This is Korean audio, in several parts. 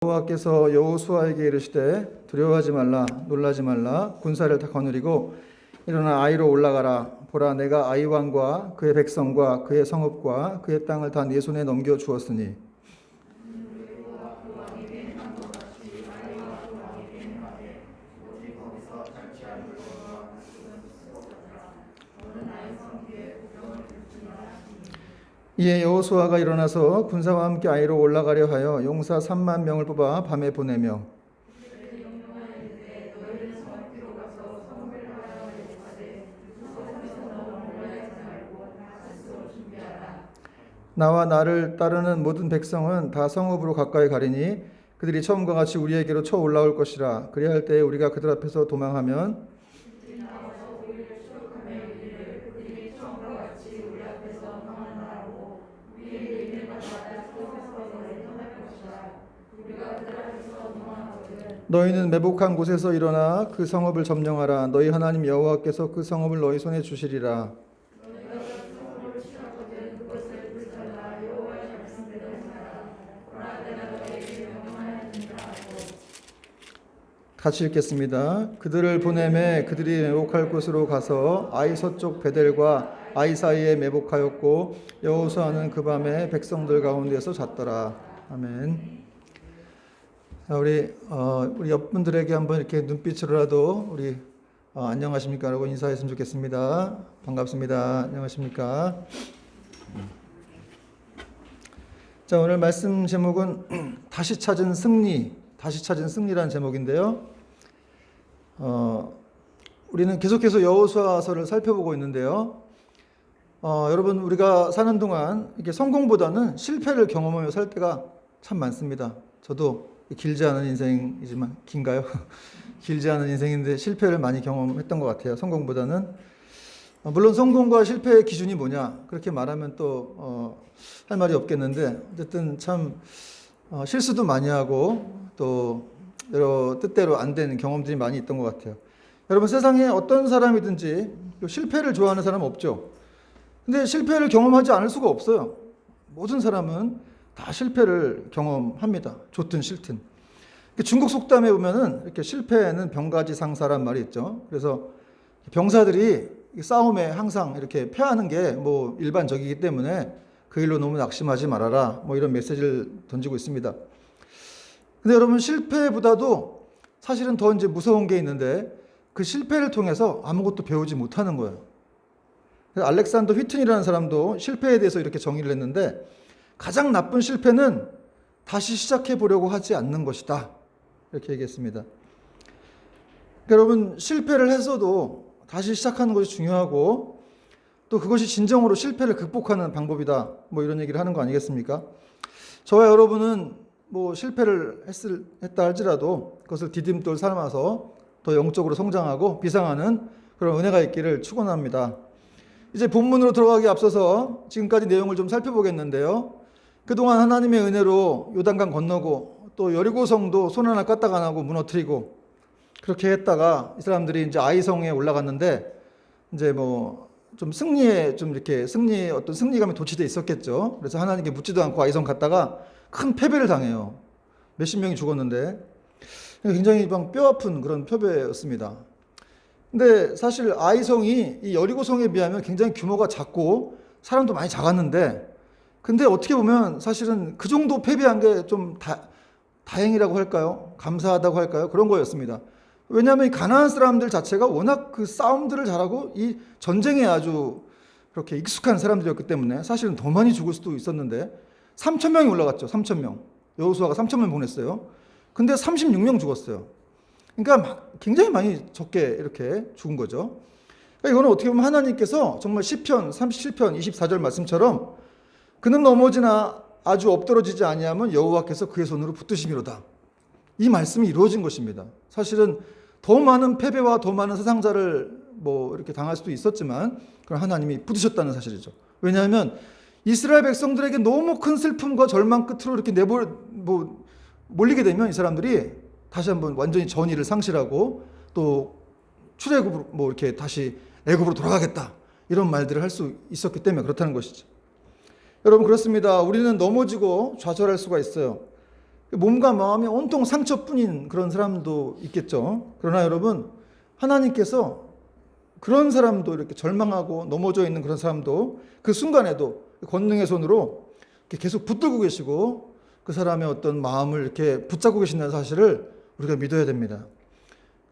여호와께서 여호수아에게 이르시되 두려워하지 말라 놀라지 말라 군사를 다 거느리고 일어나 아이로 올라가라. 보라, 내가 아이 왕과 그의 백성과 그의 성읍과 그의 땅을 다 네 손에 넘겨 주었으니 이에 여호수아가 일어나서 군사와 함께 아이로 올라가려 하여 용사 3만 명을 뽑아 밤에 보내며 나와 나를 따르는 모든 백성은 다 성읍으로 가까이 가리니 그들이 처음과 같이 우리에게로 쳐 올라올 것이라. 그리할 때에 우리가 그들 앞에서 도망하면 너희는 매복한 곳에서 일어나 그 성읍을 점령하라. 너희 하나님 여호와께서 그 성읍을 너희 손에 주시리라. 같이 읽겠습니다. 그들을 보내매 그들이 매복할 곳으로 가서 아이 서쪽 베델과 아이 사이에 매복하였고 여호수아는 그 밤에 백성들 가운데서 잤더라. 아멘. 자, 우리 옆분들에게 한번 이렇게 눈빛으로라도 우리 안녕하십니까 라고 인사했으면 좋겠습니다. 반갑습니다. 안녕하십니까. 자, 오늘 말씀 제목은 다시 찾은 승리라는 제목인데요. 우리는 계속해서 여호수아서를 살펴보고 있는데요. 여러분, 우리가 사는 동안 이렇게 성공보다는 실패를 경험하며 살 때가 참 많습니다. 저도 길지 않은 인생이지만 긴가요? 길지 않은 인생인데 실패를 많이 경험했던 것 같아요. 성공보다는. 물론 성공과 실패의 기준이 뭐냐 그렇게 말하면 또 할 말이 없겠는데 어쨌든 참 실수도 많이 하고 또 여러 뜻대로 안 되는 경험들이 많이 있던 것 같아요. 여러분, 세상에 어떤 사람이든지 실패를 좋아하는 사람 없죠. 근데 실패를 경험하지 않을 수가 없어요. 모든 사람은 다 실패를 경험합니다. 좋든 싫든. 중국 속담에 보면은 이렇게 실패는 병가지상사란 말이 있죠. 그래서 병사들이 싸움에 항상 이렇게 패하는 게 뭐 일반적이기 때문에 그 일로 너무 낙심하지 말아라. 뭐 이런 메시지를 던지고 있습니다. 근데 여러분, 실패보다도 사실은 더 이제 무서운 게 있는데 그 실패를 통해서 아무것도 배우지 못하는 거예요. 알렉산더 휘튼이라는 사람도 실패에 대해서 이렇게 정의를 했는데 가장 나쁜 실패는 다시 시작해 보려고 하지 않는 것이다. 이렇게 얘기했습니다. 그러니까 여러분, 실패를 했어도 다시 시작하는 것이 중요하고 또 그것이 진정으로 실패를 극복하는 방법이다. 뭐 이런 얘기를 하는 거 아니겠습니까? 저와 여러분은 뭐 실패를 했다 할지라도 그것을 디딤돌 삼아서 더 영적으로 성장하고 비상하는 그런 은혜가 있기를 축원합니다. 이제 본문으로 들어가기 앞서서 지금까지 내용을 좀 살펴보겠는데요. 그동안 하나님의 은혜로 요단강 건너고 또 여리고성도 손 하나 까딱 안 하고 무너뜨리고 그렇게 했다가 이 사람들이 이제 아이성에 올라갔는데 이제 뭐 좀 승리의 어떤 승리감이 도취돼 있었겠죠. 그래서 하나님께 묻지도 않고 아이성 갔다가 큰 패배를 당해요. 몇십 명이 죽었는데 굉장히 뼈 아픈 그런 패배였습니다. 근데 사실 아이성이 이 여리고성에 비하면 굉장히 규모가 작고 사람도 많이 작았는데 근데 어떻게 보면 사실은 그 정도 패배한 게 좀 다행이라고 할까요? 감사하다고 할까요? 그런 거였습니다. 왜냐하면 이 가나안 사람들 자체가 워낙 그 싸움들을 잘하고 이 전쟁에 아주 그렇게 익숙한 사람들이었기 때문에 사실은 더 많이 죽을 수도 있었는데 3,000명이 올라갔죠. 3,000명. 여호수아가 3,000명 보냈어요. 근데 36명 죽었어요. 그러니까 굉장히 많이 적게 이렇게 죽은 거죠. 그러니까 이거는 어떻게 보면 하나님께서 정말 시편 37편 24절 말씀처럼 그는 넘어지나 아주 엎드러지지 아니하면 여호와께서 그의 손으로 붙드시미로다. 이 말씀이 이루어진 것입니다. 사실은 더 많은 패배와 더 많은 사상자를 뭐 이렇게 당할 수도 있었지만 그럼 하나님이 붙으셨다는 사실이죠. 왜냐하면 이스라엘 백성들에게 너무 큰 슬픔과 절망 끝으로 이렇게 몰리게 되면 이 사람들이 다시 한번 완전히 전의를 상실하고 또 출애굽으로 뭐 이렇게 다시 애굽으로 돌아가겠다 이런 말들을 할 수 있었기 때문에 그렇다는 것이죠. 여러분, 그렇습니다. 우리는 넘어지고 좌절할 수가 있어요. 몸과 마음이 온통 상처뿐인 그런 사람도 있겠죠. 그러나 여러분, 하나님께서 그런 사람도 이렇게 절망하고 넘어져 있는 그런 사람도 그 순간에도 권능의 손으로 계속 붙들고 계시고 그 사람의 어떤 마음을 이렇게 붙잡고 계신다는 사실을 우리가 믿어야 됩니다.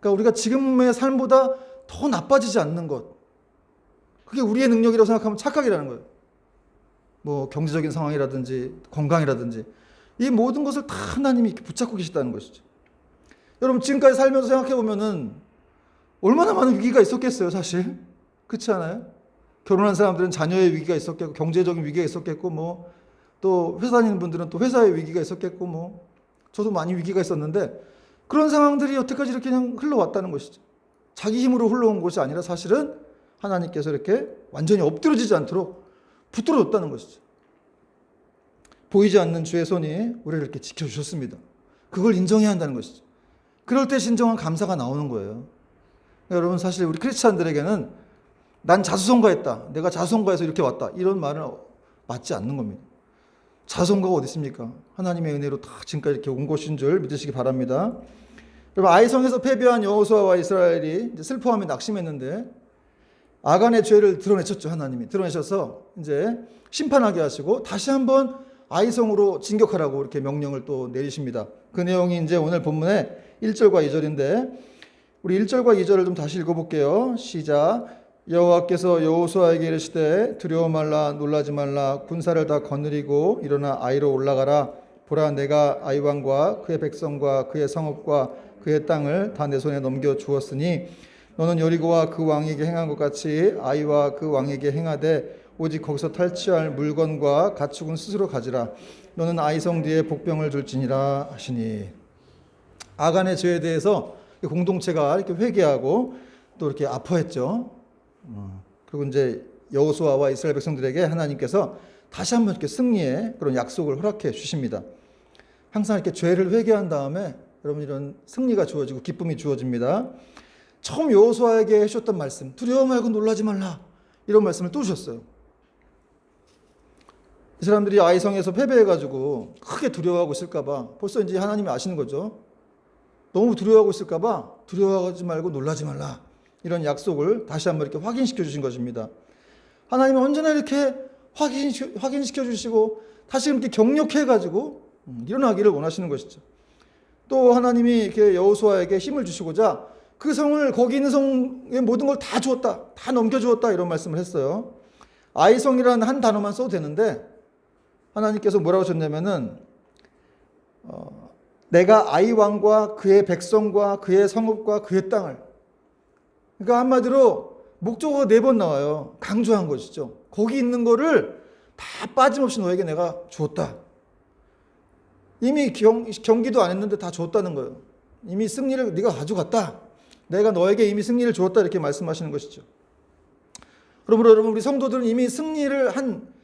그러니까 우리가 지금의 삶보다 더 나빠지지 않는 것, 그게 우리의 능력이라고 생각하면 착각이라는 거예요. 뭐 경제적인 상황이라든지 건강이라든지 이 모든 것을 다 하나님이 이렇게 붙잡고 계시다는 것이죠. 여러분, 지금까지 살면서 생각해 보면은 얼마나 많은 위기가 있었겠어요, 사실. 그렇지 않아요? 결혼한 사람들은 자녀의 위기가 있었겠고, 경제적인 위기가 있었겠고, 뭐, 또 회사 다니는 분들은 또 회사의 위기가 있었겠고, 뭐, 저도 많이 위기가 있었는데, 그런 상황들이 여태까지 이렇게 그냥 흘러왔다는 것이죠. 자기 힘으로 흘러온 것이 아니라 사실은 하나님께서 이렇게 완전히 엎드러지지 않도록 붙들어줬다는 것이죠. 보이지 않는 주의 손이 우리를 이렇게 지켜주셨습니다. 그걸 인정해야 한다는 것이죠. 그럴 때 진정한 감사가 나오는 거예요. 여러분, 사실 우리 크리스찬들에게는 난 자수성가했다, 내가 자수성가해서 이렇게 왔다, 이런 말은 맞지 않는 겁니다. 자수성가가 어디 있습니까? 하나님의 은혜로 다 지금까지 이렇게 온 것인 줄 믿으시기 바랍니다. 여러분, 아이성에서 패배한 여호수아와 이스라엘이 이제 슬퍼하며 낙심했는데 아간의 죄를 드러내셨죠. 하나님이 드러내셔서 이제 심판하게 하시고 다시 한번 아이성으로 진격하라고 이렇게 명령을 또 내리십니다. 그 내용이 이제 오늘 본문의 1절과 2절인데 우리 1절과 2절을 좀 다시 읽어볼게요. 시작. 여호와께서 여호수아에게 이르시되 두려워 말라, 놀라지 말라, 군사를 다 거느리고 일어나 아이로 올라가라. 보라, 내가 아이 왕과 그의 백성과 그의 성읍과 그의 땅을 다 내 손에 넘겨 주었으니 너는 여리고와 그 왕에게 행한 것 같이 아이와 그 왕에게 행하되 오직 거기서 탈취할 물건과 가축은 스스로 가지라. 너는 아이성 뒤에 복병을 줄지니라 하시니. 아간의 죄에 대해서 공동체가 이렇게 회개하고 또 이렇게 아파했죠. 그리고 이제 여호수아와 이스라엘 백성들에게 하나님께서 다시 한번 이렇게 승리의 그런 약속을 허락해 주십니다. 항상 이렇게 죄를 회개한 다음에 여러분 이런 승리가 주어지고 기쁨이 주어집니다. 처음 여호수아에게 해주셨던 말씀, 두려워 말고 놀라지 말라, 이런 말씀을 또 주셨어요. 이 사람들이 아이성에서 패배해가지고 크게 두려워하고 있을까봐 벌써 이제 하나님이 아시는 거죠. 너무 두려워하고 있을까봐 두려워하지 말고 놀라지 말라, 이런 약속을 다시 한번 이렇게 확인시켜 주신 것입니다. 하나님은 언제나 이렇게 확인시켜 주시고 다시 이렇게 격려해가지고 일어나기를 원하시는 것이죠. 또 하나님이 이렇게 여호수아에게 힘을 주시고자 그 성을, 거기 있는 성의 모든 걸 다 주었다, 다 넘겨주었다, 이런 말씀을 했어요. 아이성이라는 한 단어만 써도 되는데 하나님께서 뭐라고 하셨냐면은 내가 아이 왕과 그의 백성과 그의 성읍과 그의 땅을, 그러니까 한마디로 목적어가 4번 나와요. 강조한 것이죠. 거기 있는 거를 다 빠짐없이 너에게 내가 주었다. 이미 경기도 안 했는데 다 주었다는 거예요. 이미 승리를 네가 가져갔다. 내가 너에게 이미 승리를 주었다, 이렇게 말씀하시는 것이죠. 그러므로 여러분, 우리 성도들은 이미 승리를 한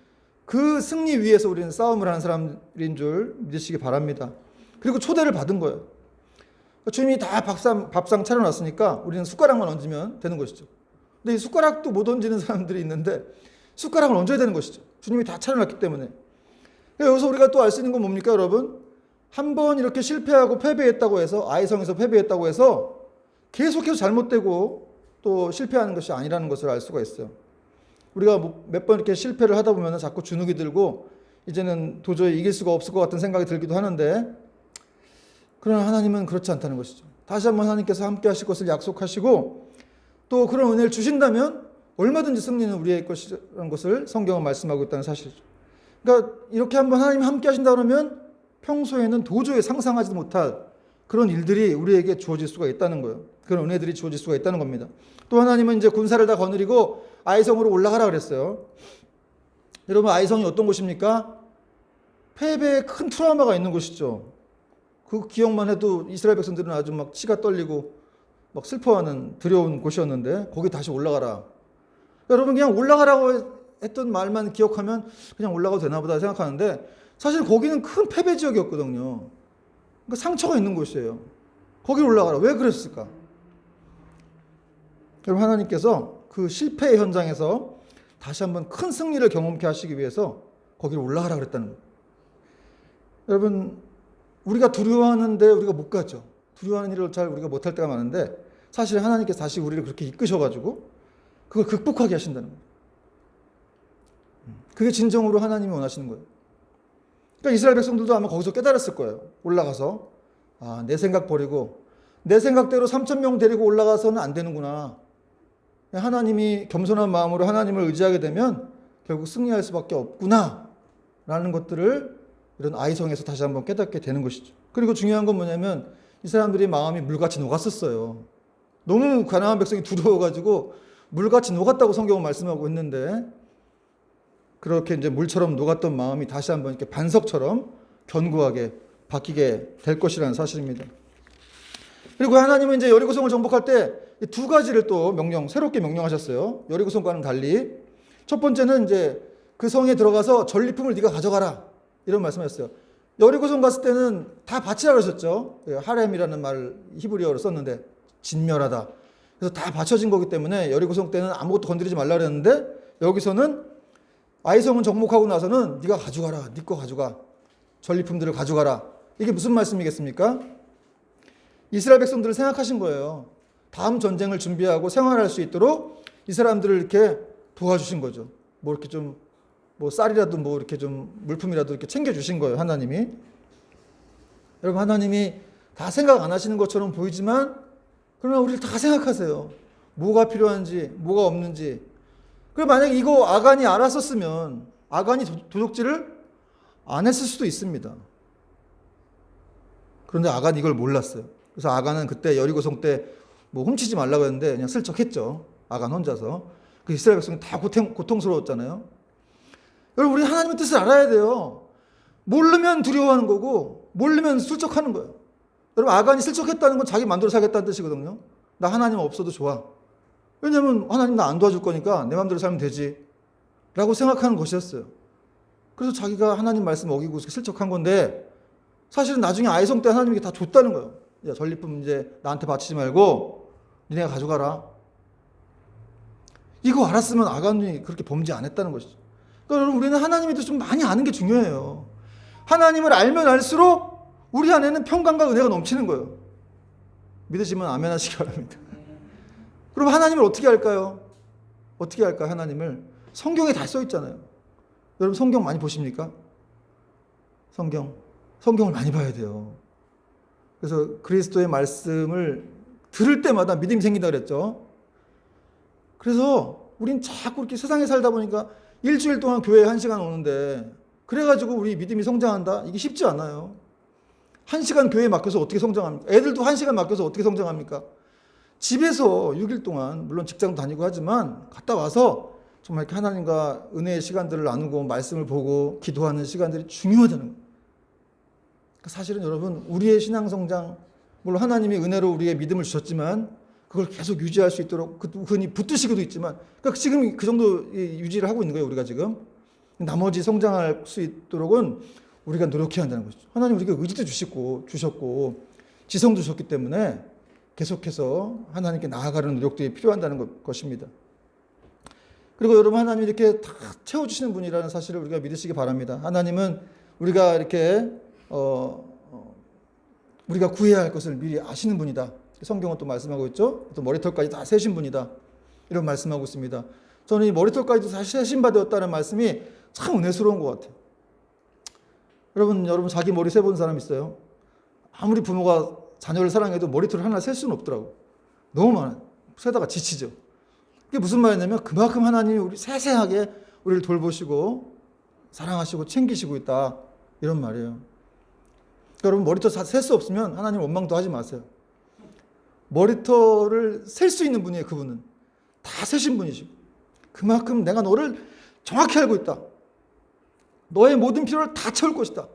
그 승리 위에서 우리는 싸움을 하는 사람인 줄 믿으시기 바랍니다. 그리고 초대를 받은 거예요. 주님이 다 밥상 차려놨으니까 우리는 숟가락만 얹으면 되는 것이죠. 근데 이 숟가락도 못 얹는 사람들이 있는데 숟가락을 얹어야 되는 것이죠. 주님이 다 차려놨기 때문에. 여기서 우리가 또 알 수 있는 건 뭡니까, 여러분? 한번 이렇게 실패하고 패배했다고 해서, 아이성에서 패배했다고 해서 계속해서 잘못되고 또 실패하는 것이 아니라는 것을 알 수가 있어요. 우리가 몇 번 이렇게 실패를 하다 보면 자꾸 주눅이 들고 이제는 도저히 이길 수가 없을 것 같은 생각이 들기도 하는데, 그러나 하나님은 그렇지 않다는 것이죠. 다시 한번 하나님께서 함께 하실 것을 약속하시고 또 그런 은혜를 주신다면 얼마든지 승리는 우리의 것이라는 것을 성경은 말씀하고 있다는 사실이죠. 그러니까 이렇게 한번 하나님이 함께 하신다 그러면 평소에는 도저히 상상하지도 못할 그런 일들이 우리에게 주어질 수가 있다는 거예요. 그런 은혜들이 주어질 수가 있다는 겁니다. 또 하나님은 이제 군사를 다 거느리고 아이성으로 올라가라 그랬어요. 여러분, 아이성이 어떤 곳입니까? 패배에 큰 트라우마가 있는 곳이죠. 그 기억만 해도 이스라엘 백성들은 아주 막 치가 떨리고 막 슬퍼하는 두려운 곳이었는데 거기 다시 올라가라. 여러분, 그냥 올라가라고 했던 말만 기억하면 그냥 올라가도 되나 보다 생각하는데 사실 거기는 큰 패배 지역이었거든요. 그러니까 상처가 있는 곳이에요. 거기 올라가라. 왜 그랬을까? 여러분, 하나님께서 그 실패의 현장에서 다시 한번 큰 승리를 경험케 하시기 위해서 거기를 올라가라 그랬다는 거예요. 여러분, 우리가 두려워하는데 우리가 못 가죠. 두려워하는 일을 잘 우리가 못할 때가 많은데 사실 하나님께서 다시 우리를 그렇게 이끄셔가지고 그걸 극복하게 하신다는 거예요. 그게 진정으로 하나님이 원하시는 거예요. 그러니까 이스라엘 백성들도 아마 거기서 깨달았을 거예요. 올라가서 내 생각 버리고 내 생각대로 3,000명 데리고 올라가서는 안 되는구나. 하나님이 겸손한 마음으로 하나님을 의지하게 되면 결국 승리할 수밖에 없구나 라는 것들을 이런 아이성에서 다시 한번 깨닫게 되는 것이죠. 그리고 중요한 건 뭐냐면 이 사람들이 마음이 물같이 녹았었어요. 너무 가나안 백성이 두려워가지고 물같이 녹았다고 성경은 말씀하고 있는데 그렇게 이제 물처럼 녹았던 마음이 다시 한번 이렇게 반석처럼 견고하게 바뀌게 될 것이라는 사실입니다. 그리고 하나님은 이제 여리고성을 정복할 때 두 가지를 또 새롭게 명령하셨어요. 여리고성과는 달리. 첫 번째는 이제 그 성에 들어가서 전리품을 네가 가져가라. 이런 말씀하셨어요. 여리고성 갔을 때는 다 바치라 그러셨죠. 하렘이라는 말을 히브리어로 썼는데 진멸하다. 그래서 다 바쳐진 거기 때문에 여리고성 때는 아무것도 건드리지 말라 그랬는데 여기서는 아이성은 정복하고 나서는 네가 가져가라. 네 거 가져가. 전리품들을 가져가라. 이게 무슨 말씀이겠습니까? 이스라엘 백성들을 생각하신 거예요. 다음 전쟁을 준비하고 생활할 수 있도록 이 사람들을 이렇게 도와주신 거죠. 이렇게 좀 쌀이라도 이렇게 좀 물품이라도 이렇게 챙겨주신 거예요. 하나님이. 여러분, 하나님이 다 생각 안 하시는 것처럼 보이지만 그러나 우리를 다 생각하세요. 뭐가 필요한지, 뭐가 없는지. 그리고 만약에 이거 아간이 알았었으면 아간이 도둑질을 안 했을 수도 있습니다. 그런데 아간이 이걸 몰랐어요. 그래서 아간은 그때 여리고성 때 훔치지 말라고 했는데 그냥 슬쩍 했죠. 아간 혼자서. 그 이스라엘 백성이 다 고통스러웠잖아요. 여러분, 우리 하나님의 뜻을 알아야 돼요. 모르면 두려워하는 거고 모르면 슬쩍하는 거예요. 여러분, 아간이 슬쩍했다는 건 자기 마음대로 살겠다는 뜻이거든요. 나 하나님 없어도 좋아. 왜냐하면 하나님 나 안 도와줄 거니까 내 마음대로 살면 되지 라고 생각하는 것이었어요. 그래서 자기가 하나님 말씀 어기고 슬쩍한 건데 사실은 나중에 아이성 때 하나님이 다 줬다는 거예요. 야, 전리품 이제 나한테 바치지 말고 니네가 가져가라. 이거 알았으면 아간이 그렇게 범죄 안 했다는 것이죠. 그러니까 여러분, 우리는 하나님에 대해서 좀 많이 아는 게 중요해요. 하나님을 알면 알수록 우리 안에는 평강과 은혜가 넘치는 거예요. 믿으시면 아멘 하시기 바랍니다. 그럼 하나님을 어떻게 할까요? 어떻게 할까요? 하나님을 성경에 다 써 있잖아요. 여러분, 성경 많이 보십니까? 성경을 많이 봐야 돼요. 그래서 그리스도의 말씀을 들을 때마다 믿음이 생긴다 그랬죠. 그래서 우린 자꾸 이렇게 세상에 살다 보니까 일주일 동안 교회에 1시간 오는데 그래가지고 우리 믿음이 성장한다? 이게 쉽지 않아요. 1시간 교회에 맡겨서 어떻게 성장합니까? 애들도 1시간 맡겨서 어떻게 성장합니까? 집에서 6일 동안, 물론 직장도 다니고 하지만 갔다 와서 정말 이렇게 하나님과 은혜의 시간들을 나누고 말씀을 보고 기도하는 시간들이 중요하다는 거예요. 사실은 여러분, 우리의 신앙 성장, 물론 하나님이 은혜로 우리의 믿음을 주셨지만 그걸 계속 유지할 수 있도록 그분이 붙드시고도 있지만 그러니까 지금 그 정도 유지를 하고 있는 거예요. 우리가 지금 나머지 성장할 수 있도록은 우리가 노력해야 한다는 것이죠. 하나님 우리에게 의지도 주셨고 지성도 주셨기 때문에 계속해서 하나님께 나아가는 노력들이 필요한다는 것입니다. 그리고 여러분, 하나님이 이렇게 다 채워주시는 분이라는 사실을 우리가 믿으시기 바랍니다. 하나님은 우리가 이렇게 우리가 구해야 할 것을 미리 아시는 분이다. 성경은 또 말씀하고 있죠. 또 머리털까지 다 세신 분이다. 이런 말씀하고 있습니다. 저는 이 머리털까지도 다 세신 바 되었다는 말씀이 참 은혜스러운 것 같아요. 여러분 자기 머리 세본 사람 있어요? 아무리 부모가 자녀를 사랑해도 머리털을 하나 셀 수는 없더라고. 너무 많아요. 세다가 지치죠. 그게 무슨 말이냐면 그만큼 하나님이 우리 세세하게 우리를 돌보시고 사랑하시고 챙기시고 있다. 이런 말이에요. 여러분, 머리털 셀 수 없으면 하나님 원망도 하지 마세요. 머리털을 셀 수 있는 분이에요. 그분은 다 세신 분이시고 그만큼 내가 너를 정확히 알고 있다. 너의 모든 필요를 다 채울 것이다.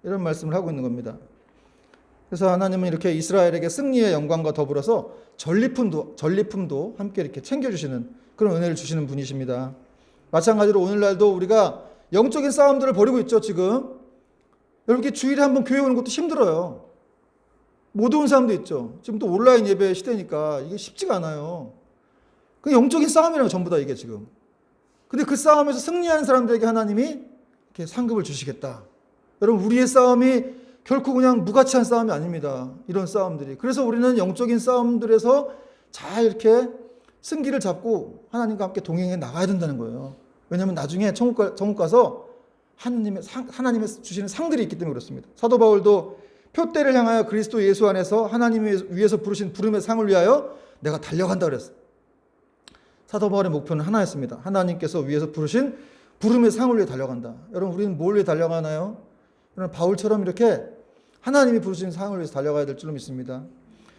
이런 말씀을 하고 있는 겁니다. 그래서 하나님은 이렇게 이스라엘에게 승리의 영광과 더불어서 전리품도 함께 이렇게 챙겨주시는 그런 은혜를 주시는 분이십니다. 마찬가지로 오늘날도 우리가 영적인 싸움들을 벌이고 있죠. 지금 여러분, 주일에 한번 교회 오는 것도 힘들어요. 못 온 사람도 있죠. 지금 또 온라인 예배 시대니까 이게 쉽지가 않아요. 그 영적인 싸움이라고 전부 다 이게 지금. 근데 그 싸움에서 승리하는 사람들에게 하나님이 이렇게 상급을 주시겠다. 여러분, 우리의 싸움이 결코 그냥 무가치한 싸움이 아닙니다. 이런 싸움들이. 그래서 우리는 영적인 싸움들에서 잘 이렇게 승기를 잡고 하나님과 함께 동행해 나가야 된다는 거예요. 왜냐하면 나중에 천국 가서 하나님의 주시는 상들이 있기 때문에 그렇습니다. 사도 바울도 표대를 향하여 그리스도 예수 안에서 하나님이 위에서 부르신 부름의 상을 위하여 내가 달려간다 그랬어요. 사도 바울의 목표는 하나였습니다. 하나님께서 위에서 부르신 부름의 상을 위해 달려간다. 여러분, 우리는 뭘 위해 달려가나요? 여러분, 바울처럼 이렇게 하나님이 부르신 상을 위해서 달려가야 될 줄로 믿습니다.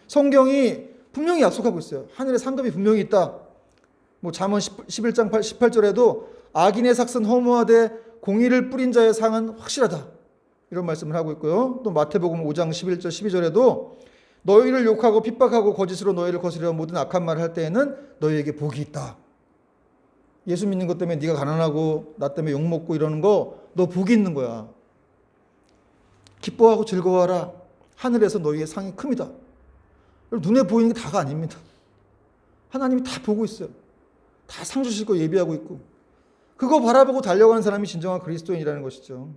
성경이 분명히 약속하고 있어요. 하늘의 상급이 분명히 있다. 뭐 잠언 11장 18절에도 악인의 삭은 허무하되 공의를 뿌린 자의 상은 확실하다. 이런 말씀을 하고 있고요. 또 마태복음 5장 11절 12절에도 너희를 욕하고 핍박하고 거짓으로 너희를 거스려 모든 악한 말을 할 때에는 너희에게 복이 있다. 예수 믿는 것 때문에 네가 가난하고 나 때문에 욕먹고 이러는 거 너 복이 있는 거야. 기뻐하고 즐거워하라. 하늘에서 너희의 상이 큽니다. 눈에 보이는 게 다가 아닙니다. 하나님이 다 보고 있어요. 다 상 주실 거 예비하고 있고. 그거 바라보고 달려가는 사람이 진정한 그리스도인이라는 것이죠.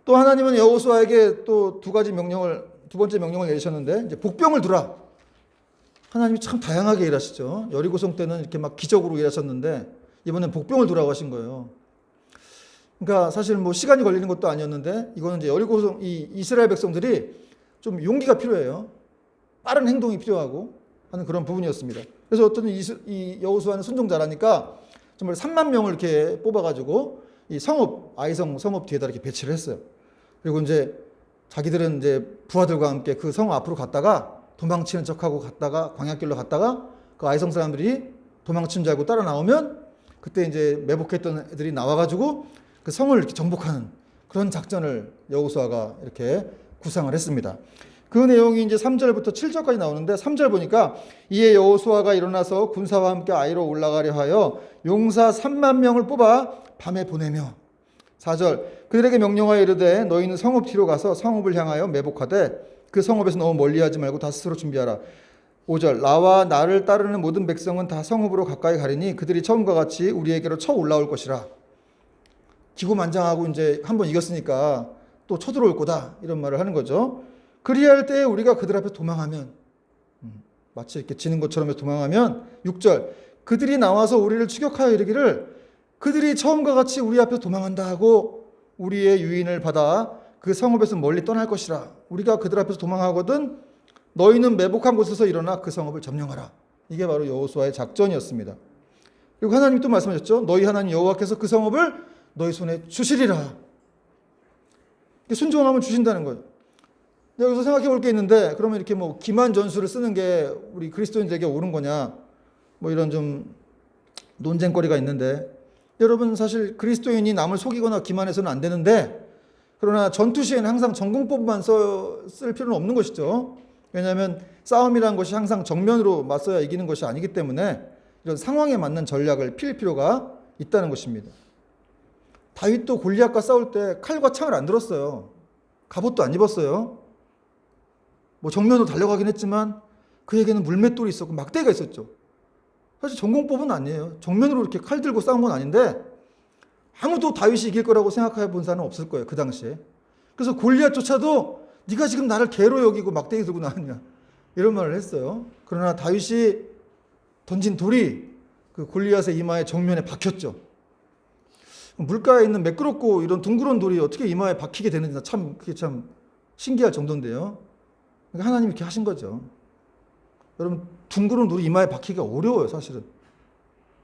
또 하나님은 여호수아에게 또 두 번째 명령을 내리셨는데, 이제 복병을 두라. 하나님이 참 다양하게 일하시죠. 여리고성 때는 이렇게 막 기적으로 일하셨는데 이번엔 복병을 두라고 하신 거예요. 그러니까 사실 뭐 시간이 걸리는 것도 아니었는데, 이거는 이제 여리고성 이 이스라엘 백성들이 좀 용기가 필요해요. 빠른 행동이 필요하고 하는 그런 부분이었습니다. 그래서 어떤 이 여호수아는 순종 잘하니까 정말 3만 명을 이렇게 뽑아가지고 이 아이성 성읍 뒤에다 이렇게 배치를 했어요. 그리고 이제 자기들은 이제 부하들과 함께 그 성읍 앞으로 갔다가 도망치는 척하고 갔다가 광야길로 갔다가 그 아이성 사람들이 도망친 줄 알고 따라 나오면 그때 이제 매복했던 애들이 나와가지고 그 성을 이렇게 정복하는 그런 작전을 여호수아가 이렇게 구상을 했습니다. 그 내용이 이제 3절부터 7절까지 나오는데, 3절 보니까 이에 여호수아가 일어나서 군사와 함께 아이로 올라가려 하여 용사 3만 명을 뽑아 밤에 보내며, 4절 그들에게 명령하여 이르되 너희는 성읍 뒤로 가서 성읍을 향하여 매복하되 그 성읍에서 너무 멀리하지 말고 다 스스로 준비하라. 5절 나와 나를 따르는 모든 백성은 다 성읍으로 가까이 가리니 그들이 처음과 같이 우리에게로 쳐 올라올 것이라. 기고만장하고 이제 한번 이겼으니까 또 쳐들어올 거다, 이런 말을 하는 거죠. 그리할 때에 우리가 그들 앞에 도망하면, 마치 이렇게 지는 것처럼 도망하면, 6절 그들이 나와서 우리를 추격하여 이르기를 그들이 처음과 같이 우리 앞에 도망한다 하고 우리의 유인을 받아 그 성읍에서 멀리 떠날 것이라. 우리가 그들 앞에서 도망하거든 너희는 매복한 곳에서 일어나 그 성읍을 점령하라. 이게 바로 여호수아의 작전이었습니다. 그리고 하나님이 또 말씀하셨죠. 너희 하나님 여호와께서 그 성읍을 너희 손에 주시리라. 순종하면 주신다는 거예요. 여기서 생각해 볼 게 있는데, 그러면 이렇게 뭐 기만 전술을 쓰는 게 우리 그리스도인들에게 옳은 거냐, 뭐 이런 좀 논쟁거리가 있는데, 여러분 사실 그리스도인이 남을 속이거나 기만해서는 안 되는데, 그러나 전투 시에는 항상 전공법만 쓸 필요는 없는 것이죠. 왜냐하면 싸움이라는 것이 항상 정면으로 맞서야 이기는 것이 아니기 때문에 이런 상황에 맞는 전략을 필 필요가 있다는 것입니다. 다윗도 골리앗과 싸울 때 칼과 창을 안 들었어요. 갑옷도 안 입었어요. 뭐 정면으로 달려가긴 했지만 그에게는 물맷돌이 있었고 막대기가 있었죠. 사실 전공법은 아니에요. 정면으로 이렇게 칼 들고 싸운 건 아닌데 아무도 다윗이 이길 거라고 생각해 본 사람은 없을 거예요, 그 당시에. 그래서 골리앗조차도 네가 지금 나를 개로 여기고 막대기 들고 나왔냐, 이런 말을 했어요. 그러나 다윗이 던진 돌이 그 골리앗의 이마에 정면에 박혔죠. 물가에 있는 매끄럽고 이런 둥그런 돌이 어떻게 이마에 박히게 되는지 그게 참 신기할 정도인데요. 그러니까 하나님이 이렇게 하신 거죠. 여러분, 둥그런 돌이 이마에 박히기가 어려워요, 사실은.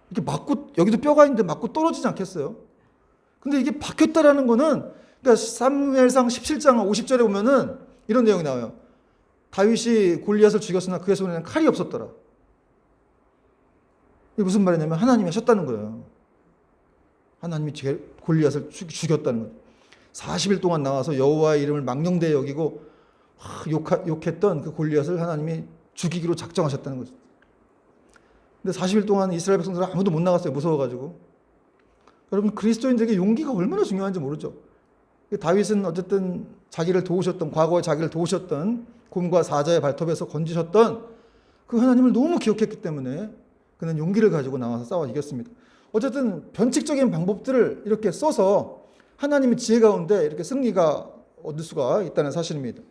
이렇게 맞고, 여기도 뼈가 있는데 맞고 떨어지지 않겠어요? 근데 이게 박혔다라는 거는, 그러니까 사무엘상 17장 50절에 보면은 이런 내용이 나와요. 다윗이 골리앗을 죽였으나 그의 손에는 칼이 없었더라. 이게 무슨 말이냐면 하나님이 하셨다는 거예요. 하나님이 골리앗을 죽였다는 거예요. 40일 동안 나와서 여호와의 이름을 망령되이 여기고 욕했던 그 골리앗을 하나님이 죽이기로 작정하셨다는 거죠. 근데 40일 동안 이스라엘 백성들은 아무도 못 나갔어요. 무서워가지고. 여러분, 그리스도인들에게 용기가 얼마나 중요한지 모르죠. 다윗은 어쨌든 과거에 자기를 도우셨던 곰과 사자의 발톱에서 건지셨던 그 하나님을 너무 기억했기 때문에 그는 용기를 가지고 나와서 싸워 이겼습니다. 어쨌든 변칙적인 방법들을 이렇게 써서 하나님의 지혜 가운데 이렇게 승리가 얻을 수가 있다는 사실입니다.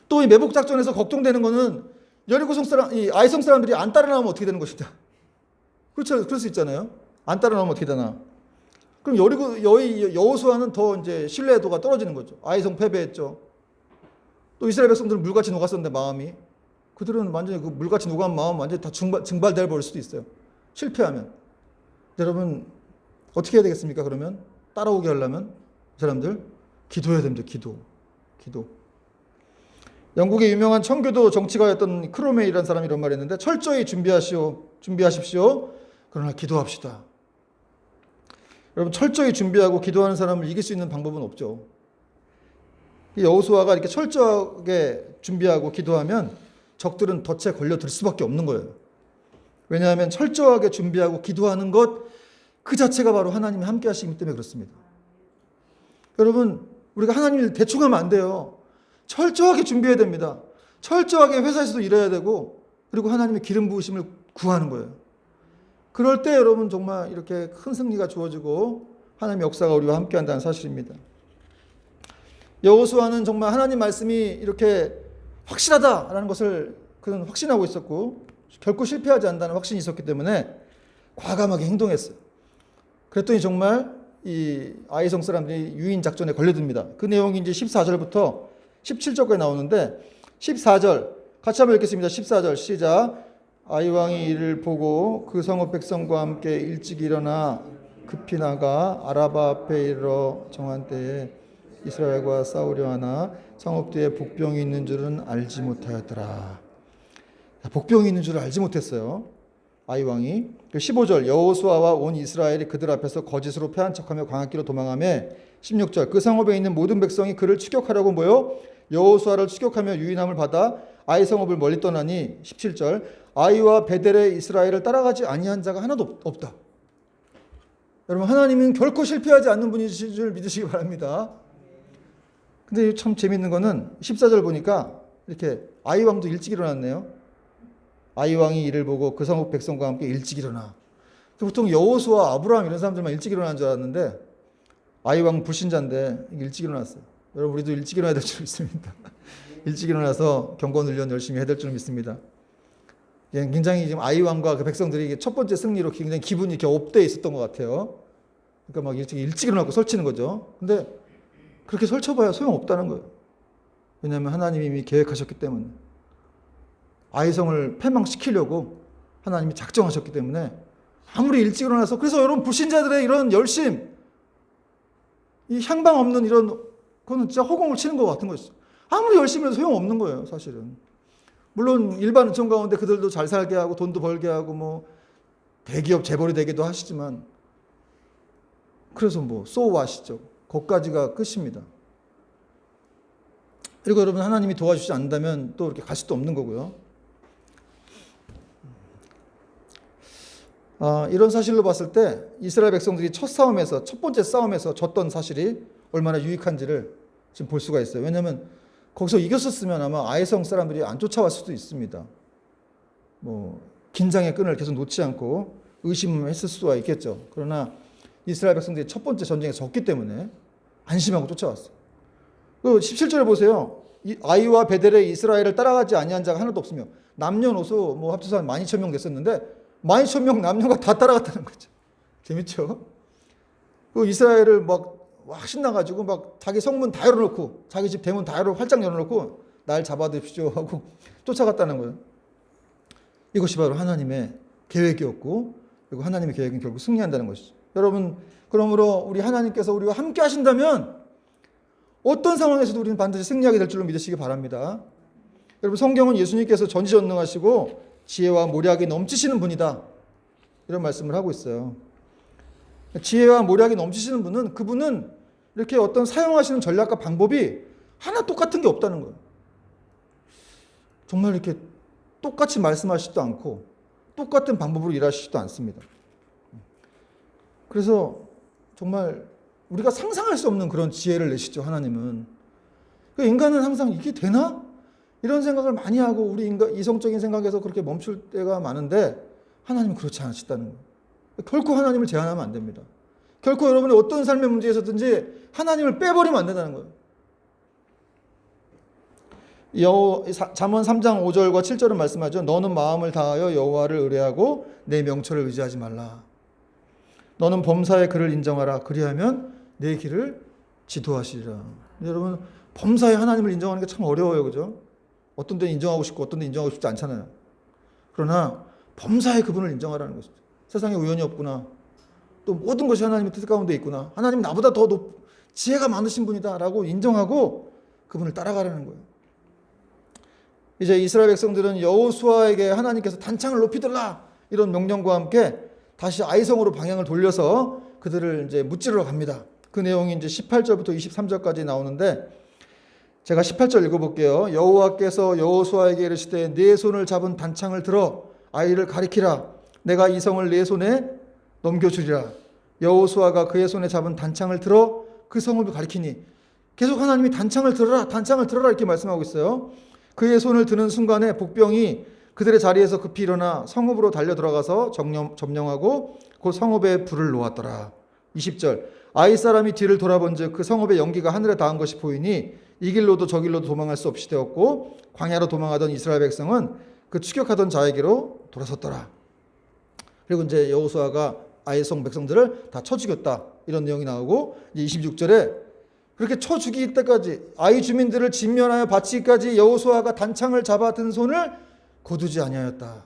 또 이 매복 작전에서 걱정되는 거는 여리고성 사람, 이 아이성 사람들이 안 따라 나오면 어떻게 되는 것이다. 그렇죠, 그럴 수 있잖아요. 안 따라 나오면 어떻게 되나. 그럼 여호수아는 더 이제 신뢰도가 떨어지는 거죠. 아이성 패배했죠. 또 이스라엘 백성들은 물같이 녹았었는데 마음이, 그들은 완전히 그 물같이 녹은 마음 완전히 다 증발돼 버릴 수도 있어요. 실패하면. 여러분 어떻게 해야 되겠습니까? 그러면 따라오게 하려면 사람들 기도해야 됩니다. 기도. 영국의 유명한 청교도 정치가였던 크로메이라는 사람이 이런 말을 했는데, 철저히 준비하십시오. 그러나 기도합시다. 여러분 철저히 준비하고 기도하는 사람을 이길 수 있는 방법은 없죠. 여호수아가 이렇게 철저하게 준비하고 기도하면 적들은 덫에 걸려들 수밖에 없는 거예요. 왜냐하면 철저하게 준비하고 기도하는 것 그 자체가 바로 하나님이 함께 하시기 때문에 그렇습니다. 여러분 우리가 하나님을 대충 하면 안 돼요. 철저하게 준비해야 됩니다. 철저하게 회사에서도 일해야 되고, 그리고 하나님의 기름 부으심을 구하는 거예요. 그럴 때 여러분 정말 이렇게 큰 승리가 주어지고 하나님의 역사가 우리와 함께 한다는 사실입니다. 여호수아는 정말 하나님 말씀이 이렇게 확실하다라는 것을 그는 확신하고 있었고, 결코 실패하지 않는다는 확신이 있었기 때문에 과감하게 행동했어요. 그랬더니 정말 이 아이성 사람들이 유인 작전에 걸려듭니다. 그 내용이 이제 14절부터 17절까지 나오는데, 14절 같이 한번 읽겠습니다. 14절 시작. 아이 왕이 이를 보고 그 성읍 백성과 함께 일찍 일어나 급히 나가 아라바 앞에 이르러 정한 때에 이스라엘과 싸우려 하나 성읍 뒤에 복병이 있는 줄은 알지 못하였더라. 복병이 있는 줄을 알지 못했어요. 아이 왕이. 15절 여호수아와 온 이스라엘이 그들 앞에서 거짓으로 패한 척하며 광야길로 도망하며, 16절 그 성읍에 있는 모든 백성이 그를 추격하려고 모여 여호수아를 추격하며 유인함을 받아 아이 성읍을 멀리 떠나니, 17절 아이와 베델의 이스라엘을 따라가지 아니한 자가 하나도 없다. 여러분 하나님은 결코 실패하지 않는 분이신 줄 믿으시기 바랍니다. 근데 참 재밌는 거는 14절 보니까 이렇게 아이 왕도 일찍 일어났네요. 아이 왕이 이를 보고 그 성읍 백성과 함께 일찍 일어나. 보통 여호수아, 아브라함 이런 사람들만 일찍 일어난 줄 알았는데 아이 왕 불신자인데 일찍 일어났어요. 여러분 우리도 일찍 일어나야 될 줄 믿습니다. 일찍 일어나서 경건훈련 열심히 해야 될 줄 믿습니다. 굉장히 지금 아이 왕과 그 백성들이 첫 번째 승리로 굉장히 기분이 이렇게 업돼 있었던 것 같아요. 그러니까 막 일찍 일어나고 설치는 거죠. 근데 그렇게 설쳐봐야 소용없다는 거예요. 왜냐하면 하나님이 이미 계획하셨기 때문에, 아이성을 패망시키려고 하나님이 작정하셨기 때문에 아무리 일찍 일어나서, 그래서 여러분 불신자들의 이런 열심, 이 향방 없는 이런, 그거는 진짜 허공을 치는 것 같은 것이죠. 아무리 열심히 해도 소용없는 거예요, 사실은. 물론 일반 은총 가운데 그들도 잘 살게 하고 돈도 벌게 하고 뭐 대기업 재벌이 되기도 하시지만, 그래서 뭐 so what이죠. 거기까지가 끝입니다. 그리고 여러분 하나님이 도와주지 않는다면 또 이렇게 갈 수도 없는 거고요. 이런 사실로 봤을 때 이스라엘 백성들이 첫 번째 싸움에서 졌던 사실이 얼마나 유익한지를 지금 볼 수가 있어요. 왜냐하면 거기서 이겼었으면 아마 아이성 사람들이 안 쫓아왔을 수도 있습니다. 뭐 긴장의 끈을 계속 놓지 않고 의심했을 수가 있겠죠. 그러나 이스라엘 백성들이 첫 번째 전쟁에 졌기 때문에 안심하고 쫓아왔어요. 그 17절에 보세요. 아이와 베델의 이스라엘을 따라가지 아니한 자가 하나도 없으며, 남녀노소 뭐 합쳐서 한 12,000명 됐었는데 12,000명 남녀가 다 따라갔다는 거죠. 재밌죠? 그 이스라엘을 막 신나가지고 막 자기 성문 다 열어놓고 자기 집 대문 다 활짝 열어놓고 날 잡아드십시오 하고 쫓아갔다는 거예요. 이것이 바로 하나님의 계획이었고, 그리고 하나님의 계획은 결국 승리한다는 것이죠. 여러분 그러므로 우리 하나님께서 우리와 함께 하신다면 어떤 상황에서도 우리는 반드시 승리하게 될 줄로 믿으시기 바랍니다. 여러분 성경은 예수님께서 전지전능하시고 지혜와 모략이 넘치시는 분이다, 이런 말씀을 하고 있어요. 지혜와 모략이 넘치시는 분은, 그분은 이렇게 어떤 사용하시는 전략과 방법이 하나 똑같은 게 없다는 거예요. 정말 이렇게 똑같이 말씀하시지도 않고 똑같은 방법으로 일하시지도 않습니다. 그래서 정말 우리가 상상할 수 없는 그런 지혜를 내시죠, 하나님은. 인간은 항상 이게 되나? 이런 생각을 많이 하고 우리 이성적인 생각에서 그렇게 멈출 때가 많은데, 하나님은 그렇지 않으시다는 거예요. 결코 하나님을 제한하면 안 됩니다. 결코 여러분이 어떤 삶의 문제에서든지 하나님을 빼버리면 안 된다는 거예요. 잠언 3장 5절과 7절은 말씀하죠. 너는 마음을 다하여 여호와를 의뢰하고 내 명철을 의지하지 말라. 너는 범사의 그를 인정하라. 그리하면 내 길을 지도하시리라. 여러분, 범사의 하나님을 인정하는 게 참 어려워요. 그죠? 어떤 데는 인정하고 싶고 어떤 데는 인정하고 싶지 않잖아요. 그러나 범사의 그분을 인정하라는 것이죠. 세상에 우연이 없구나. 또 모든 것이 하나님의 뜻 가운데 있구나. 하나님 나보다 더 지혜가 많으신 분이다 라고 인정하고 그분을 따라가라는 거예요. 이제 이스라엘 백성들은 여호수아에게 하나님께서 단창을 높이 들라 이런 명령과 함께 다시 아이성으로 방향을 돌려서 그들을 이제 무찌르러 갑니다. 그 내용이 이제 18절부터 23절까지 나오는데 제가 18절 읽어볼게요. 여호와께서 여호수아에게 이르시되 네 손을 잡은 단창을 들어 아이를 가리키라. 내가 이 성을 네 손에 넘겨주리라. 여호수아가 그의 손에 잡은 단창을 들어 그 성을 가리키니 계속 하나님이 단창을 들어라 이렇게 말씀하고 있어요. 그의 손을 드는 순간에 복병이 그들의 자리에서 급히 일어나 성읍으로 달려 들어가서 점령하고 그 성읍에 불을 놓았더라. 20절 아이 사람이 뒤를 돌아본즉 그 성읍의 연기가 하늘에 닿은 것이 보이니 이 길로도 저 길로도 도망할 수 없이 되었고 광야로 도망하던 이스라엘 백성은 그 추격하던 자에게로 돌아섰더라. 그리고 이제 여호수아가 아이성 백성들을 다 쳐 죽였다 이런 내용이 나오고 이제 26절에 그렇게 쳐 죽일 때까지 아이 주민들을 진멸하여 바치기까지 여호수아가 단창을 잡아 든 손을 거두지 아니하였다.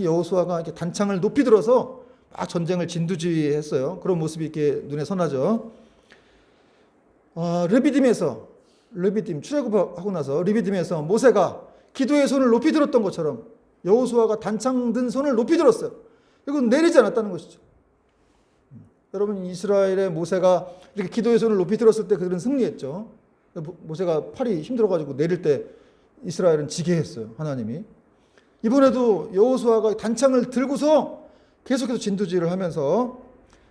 여호수아가 이렇게 단창을 높이 들어서 막 전쟁을 진두지휘했어요. 그런 모습이 이렇게 눈에 선하죠. 르비딤 출애굽하고 나서 르비딤에서 모세가 기도의 손을 높이 들었던 것처럼 여호수아가 단창 든 손을 높이 들었어요. 이건 내리지 않았다는 것이죠. 여러분 이스라엘의 모세가 이렇게 기도의 손을 높이 들었을 때 그들은 승리했죠. 모세가 팔이 힘들어가지고 내릴 때 이스라엘은 지게 했어요. 하나님이. 이번에도 여호수아가 단창을 들고서 계속해서 진두지휘를 하면서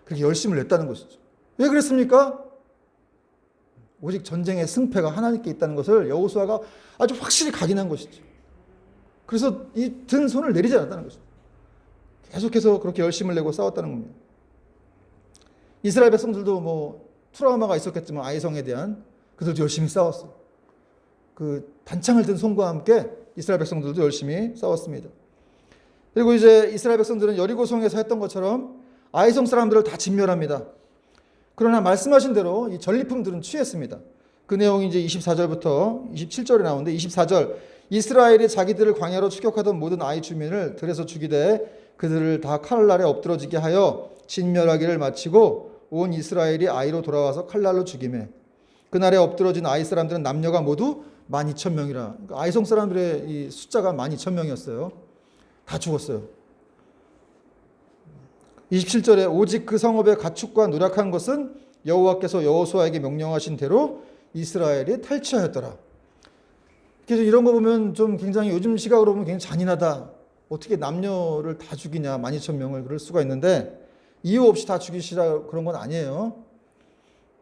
그렇게 열심을 냈다는 것이죠. 왜 그랬습니까? 오직 전쟁의 승패가 하나님께 있다는 것을 여호수아가 아주 확실히 각인한 것이죠. 그래서 이 든 손을 내리지 않았다는 것이죠. 계속해서 그렇게 열심을 내고 싸웠다는 겁니다. 이스라엘 백성들도 뭐 트라우마가 있었겠지만 아이성에 대한 그들도 열심히 싸웠어. 그 단창을 든 손과 함께 이스라엘 백성들도 열심히 싸웠습니다. 그리고 이제 이스라엘 백성들은 여리고성에서 했던 것처럼 아이성 사람들을 다 진멸합니다. 그러나 말씀하신 대로 이 전리품들은 취했습니다. 그 내용이 이제 24절부터 27절에 나오는데 24절 이스라엘이 자기들을 광야로 추격하던 모든 아이 주민을 들에서 죽이되 그들을 다 칼날에 엎드러지게 하여 진멸하기를 마치고 온 이스라엘이 아이로 돌아와서 칼날로 죽이매 그날에 엎드러진 아이 사람들은 남녀가 모두 12,000명이라. 그러니까 아이성 사람들의 이 숫자가 12,000명이었어요. 다 죽었어요. 27절에 오직 그 성읍의 가축과 누락한 것은 여호와께서 여호수아에게 명령하신 대로 이스라엘이 탈취하였더라. 그래서 이런 거 보면 좀 굉장히 요즘 시각으로 보면 굉장히 잔인하다. 어떻게 남녀를 다 죽이냐 12,000명을 그럴 수가 있는데 이유 없이 다 죽이시라 그런 건 아니에요.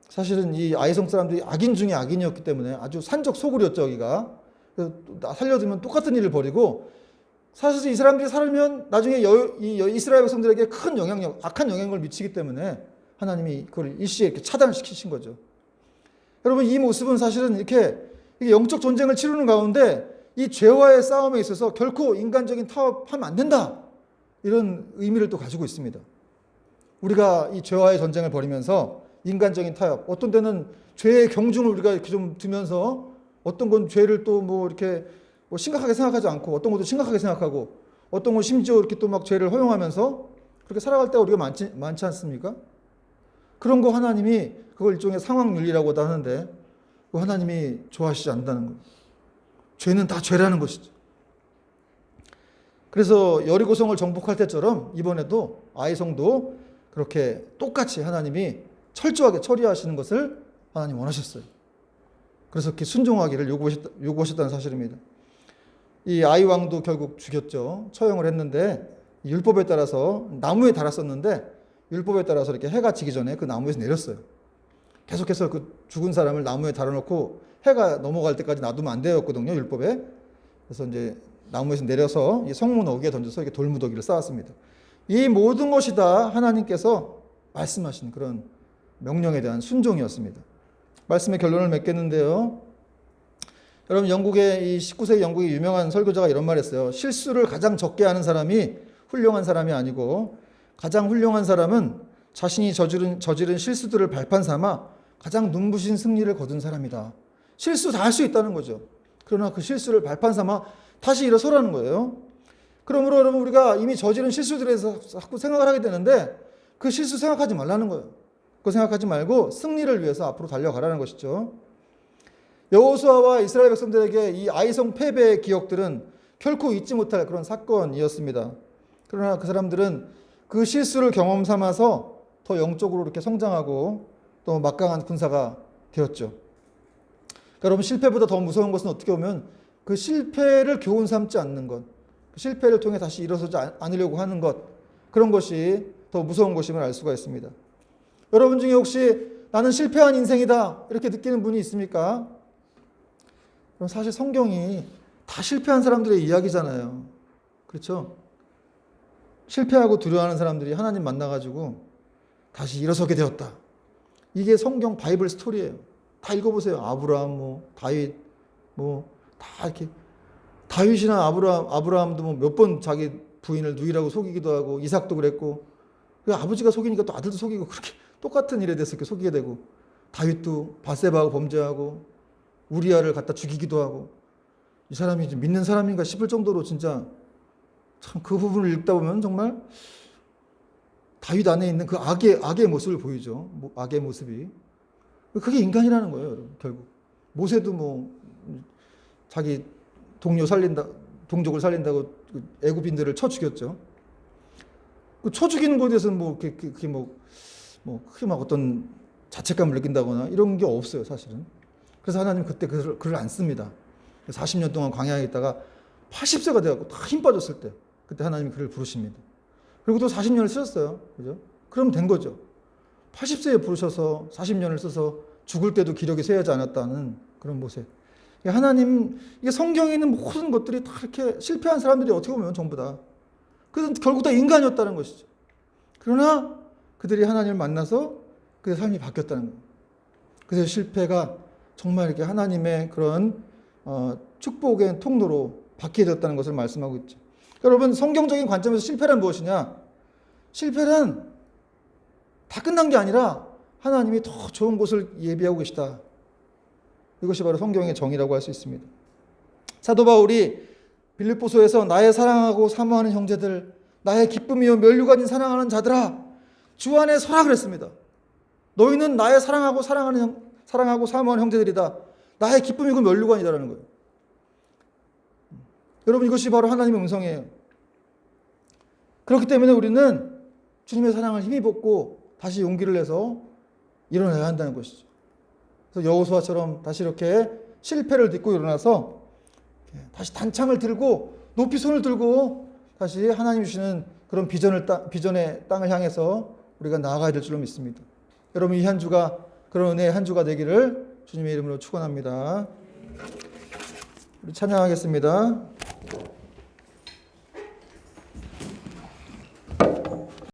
사실은 이 아이성 사람들이 악인 중에 악인이었기 때문에 아주 산적 소굴이었죠. 여기가. 살려두면 똑같은 일을 벌이고 사실 이 사람들이 살면 나중에 이 이스라엘 백성들에게 큰 악한 영향을 미치기 때문에 하나님이 그걸 일시에 이렇게 차단시키신 거죠. 여러분 이 모습은 사실은 이렇게 영적 전쟁을 치르는 가운데 이 죄와의 싸움에 있어서 결코 인간적인 타협하면 안 된다. 이런 의미를 또 가지고 있습니다. 우리가 이 죄와의 전쟁을 벌이면서 인간적인 타협, 어떤 때는 죄의 경중을 우리가 이렇게 좀 두면서 어떤 건 죄를 또 뭐 이렇게 뭐 심각하게 생각하지 않고 어떤 것도 심각하게 생각하고 어떤 건 심지어 이렇게 또 막 죄를 허용하면서 그렇게 살아갈 때가 우리가 많지 않습니까? 그런 거 하나님이 그걸 일종의 상황윤리라고도 하는데 그 하나님이 좋아하시지 않는다는 거예요. 죄는 다 죄라는 것이죠. 그래서 여리고성을 정복할 때처럼 이번에도 아이성도 그렇게 똑같이 하나님이 철저하게 처리하시는 것을 하나님 원하셨어요. 그래서 이렇게 순종하기를 요구하셨다는 사실입니다. 이 아이 왕도 결국 죽였죠. 처형을 했는데 율법에 따라서 나무에 달았었는데 율법에 따라서 이렇게 해가 지기 전에 그 나무에서 내렸어요. 계속해서 그 죽은 사람을 나무에 달아놓고 해가 넘어갈 때까지 놔두면 안 되었거든요. 율법에. 그래서 이제 나무에서 내려서 이 성문 어귀에 던져서 이렇게 돌무더기를 쌓았습니다. 이 모든 것이 다 하나님께서 말씀하신 그런 명령에 대한 순종이었습니다. 말씀의 결론을 맺겠는데요. 여러분 영국의 이 19세기 영국의 유명한 설교자가 이런 말 했어요. 실수를 가장 적게 하는 사람이 훌륭한 사람이 아니고 가장 훌륭한 사람은 자신이 저지른 실수들을 발판 삼아 가장 눈부신 승리를 거둔 사람이다. 실수 다 할 수 있다는 거죠. 그러나 그 실수를 발판 삼아 다시 일어서라는 거예요. 그러므로 여러분 우리가 이미 저지른 실수들에 대해서 자꾸 생각을 하게 되는데 그 실수 생각하지 말라는 거예요. 그거 생각하지 말고 승리를 위해서 앞으로 달려가라는 것이죠. 여호수아와 이스라엘 백성들에게 이 아이성 패배의 기억들은 결코 잊지 못할 그런 사건이었습니다. 그러나 그 사람들은 그 실수를 경험 삼아서 더 영적으로 이렇게 성장하고 또 막강한 군사가 되었죠. 그러니까 여러분 실패보다 더 무서운 것은 어떻게 보면 그 실패를 교훈 삼지 않는 것, 그 실패를 통해 다시 일어서지 않으려고 하는 것, 그런 것이 더 무서운 것임을 알 수가 있습니다. 여러분 중에 혹시 나는 실패한 인생이다 이렇게 느끼는 분이 있습니까? 그럼 사실 성경이 다 실패한 사람들의 이야기잖아요. 그렇죠? 실패하고 두려워하는 사람들이 하나님 만나가지고 다시 일어서게 되었다. 이게 성경 바이블 스토리예요. 다 읽어보세요. 아브라함, 다윗, 다 이렇게 다윗이나 아브라함도 몇 번 자기 부인을 누이라고 속이기도 하고 이삭도 그랬고 그 아버지가 속이니까 또 아들도 속이고 그렇게 똑같은 일에 대해서 이렇게 속이게 되고 다윗도 바세바하고 범죄하고 우리아를 갖다 죽이기도 하고 이 사람이 믿는 사람인가 싶을 정도로 진짜 참 그 부분을 읽다 보면 정말 다윗 안에 있는 그 악의 모습을 보이죠. 악의 모습이. 그게 인간이라는 거예요, 여러분, 결국. 모세도 자기 동족을 살린다고 애굽인들을 쳐 죽였죠. 그 쳐 죽이는 것에 대해서는 그게 크게 막 어떤 자책감을 느낀다거나 이런 게 없어요, 사실은. 그래서 하나님 그때 글을 안 씁니다. 40년 동안 광야에 있다가 80세가 돼갖고 다 힘 빠졌을 때, 그때 하나님이 그를 부르십니다. 그리고 또 40년을 쓰셨어요. 그죠? 그럼 된 거죠. 80세에 부르셔서 40년을 써서 죽을 때도 기력이 쇠하지 않았다는 그런 모습. 하나님, 이게 성경에 있는 모든 것들이 다 이렇게 실패한 사람들이 어떻게 보면 전부 다. 그래서 결국 다 인간이었다는 것이죠. 그러나 그들이 하나님을 만나서 그의 삶이 바뀌었다는 거예요. 그래서 실패가 정말 이렇게 하나님의 그런 축복의 통로로 바뀌게 되었다는 것을 말씀하고 있죠. 여러분, 성경적인 관점에서 실패란 무엇이냐? 실패란 다 끝난 게 아니라 하나님이 더 좋은 곳을 예비하고 계시다. 이것이 바로 성경의 정의라고 할 수 있습니다. 사도 바울이 빌립보서에서 나의 사랑하고 사모하는 형제들, 나의 기쁨이요 면류관인 사랑하는 자들아, 주 안에 서라 그랬습니다. 너희는 나의 사랑하고 사모하는 형제들이다. 나의 기쁨이고 면류관이다라는 거예요. 여러분, 이것이 바로 하나님의 음성이에요. 그렇기 때문에 우리는 주님의 사랑을 힘입었고 다시 용기를 내서 일어나야 한다는 것이죠. 그래서 여호수아처럼 다시 이렇게 실패를 딛고 일어나서 다시 단창을 들고 높이 손을 들고 다시 하나님 주시는 그런 비전의 땅을 향해서 우리가 나아가야 될 줄로 믿습니다. 여러분, 이 한 주가 그런 은혜의 한 주가 되기를 주님의 이름으로 축원합니다. 우리 찬양하겠습니다.